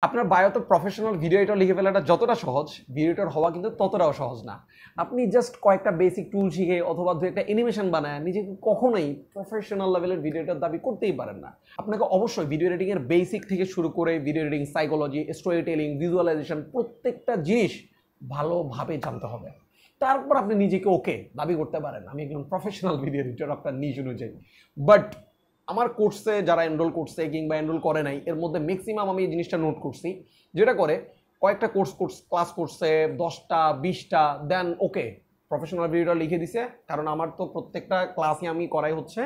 আপনার বায়োতে professional video editor লিখে ফেলাটা যতটা সহজ, ভিডিও এডিটর হওয়া কিন্তু ততটাও সহজ না। আপনি জাস্ট কয়েকটা বেসিক টুল শিখে অথবা দু একটা অ্যানিমেশন বানায় নিজেকে কখনোই প্রফেশনাল লেভেলের ভিডিও এডিটর দাবি করতেই পারেন না। আপনাকে অবশ্যই ভিডিও এডিটিং এর বেসিক থেকে শুরু করে video editing, psychology, story telling, visualization প্রত্যেকটা জিনিস ভালোভাবে জানতে হবে। তারপর আপনি নিজেকে ওকে দাবি করতে পারেন আমি একজন প্রফেশনাল ভিডিও এডিটর আপনার নিজ অনুযায়ী। বাট আমার কোর্সে যারা এনরোল করছে কিংবা এনরোল করে নাই এর মধ্যে ম্যাক্সিমাম আমি এই জিনিসটা নোট করছি, যেটা করে কয়েকটা ক্লাস করছে 10টা 20টা, দেন ওকে প্রফেশনাল ভিডিওটা লিখে দিছে। কারণ আমার তো প্রত্যেকটা ক্লাসই আমি করাই হচ্ছে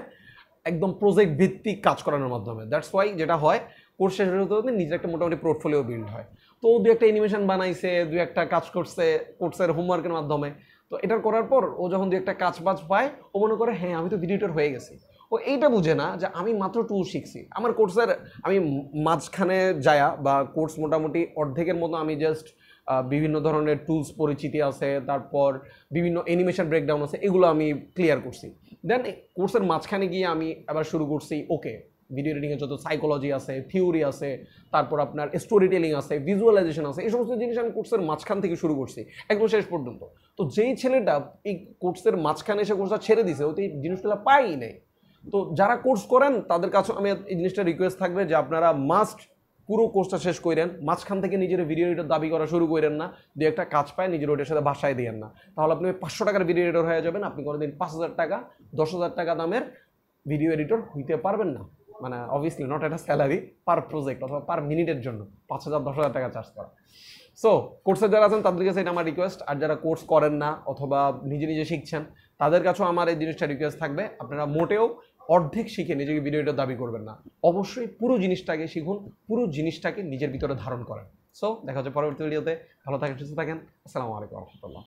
একদম প্রজেক্ট ভিত্তিক কাজ করানোর মাধ্যমে। দ্যাটস ওয়াই যেটা হয় কোর্স শেষ হতে হতে নিজের একটা মোটামুটি পোর্টফোলিও বিল্ড হয়। তো দু একটা অ্যানিমেশন বানাইছে, দু একটা কাজ করছে কোর্সের হোমওয়ার্কের মাধ্যমে। তো এটার করার পর ও যখন দু একটা কাজ বাজ পায় ও মনে করে হ্যাঁ আমি তো ভিডিও এডিটর হয়ে গেছি। ও এইটা বুঝে না যে আমি মাত্র টুল শিখছি। আমার কোর্সের আমি মাঝখানে যায়া বা কোর্স মোটামুটি অর্ধেকের মতো আমি জাস্ট বিভিন্ন ধরনের টুলস পরিচিতি আছে, তারপর বিভিন্ন অ্যানিমেশন ব্রেকডাউন আছে, এগুলো আমি ক্লিয়ার করছি। দেন কোর্সের মাঝখানে গিয়ে আমি আবার শুরু করছি ওকে ভিডিও এডিটিংয়ের যত সাইকোলজি আছে, থিওরি আছে, তারপর আপনার স্টোরি টেলিং আছে, ভিজুয়ালাইজেশন আছে, এই সমস্ত জিনিস আমি কোর্সের মাঝখান থেকে শুরু করছি একদম শেষ পর্যন্ত। তো যেই ছেলেটা এই কোর্সের মাঝখানে এসে কোর্সটা ছেড়ে দিছে ও তো এই জিনিসগুলো পাই নাই। তো যারা কোর্স করেন তাদের কাছে আমি এই জিনিসটা রিকোয়েস্ট থাকবে যে আপনারা মাস্ট পুরো কোর্সটা শেষ করেন, মাঝখান থেকে নিজের ভিডিও এডিটর দাবি করা শুরু করেন না। দু একটা কাজ পায় নিজের ওইটার সাথে বাসায় দিয়েন না, তাহলে আপনি 500 টাকার ভিডিও এডিটর হয়ে যাবেন। আপনি কোনোদিন 5,000 টাকা 10,000 টাকা দামের ভিডিও এডিটর হইতে পারবেন না। মানে অবভিয়াসলি নট একটা স্যালারি পার প্রজেক্ট অথবা পার মিনিটের জন্য 5,000 10,000 টাকা চার্জ করা। সো কোর্সে যারা আছেন তাদের কাছে এটা আমার রিকোয়েস্ট। আর যারা কোর্স করেন না অথবা নিজে নিজে শিখছেন তাদের কাছেও আমার এই জিনিসটা রিকোয়েস্ট থাকবে, আপনারা মোটেও অর্ধেক শিখে নিজেকে ভিডিও এডিটর দাবি করবেন না। অবশ্যই পুরো জিনিসটাকে শিখুন, পুরো জিনিসটাকে নিজের ভিতরে ধারণ করেন। সো দেখা হচ্ছে পরবর্তী ভিডিওতে। ভালো থাকেন, সুস্থ থাকেন। আসসালামু আলাইকুম রহমতুল্লাহ।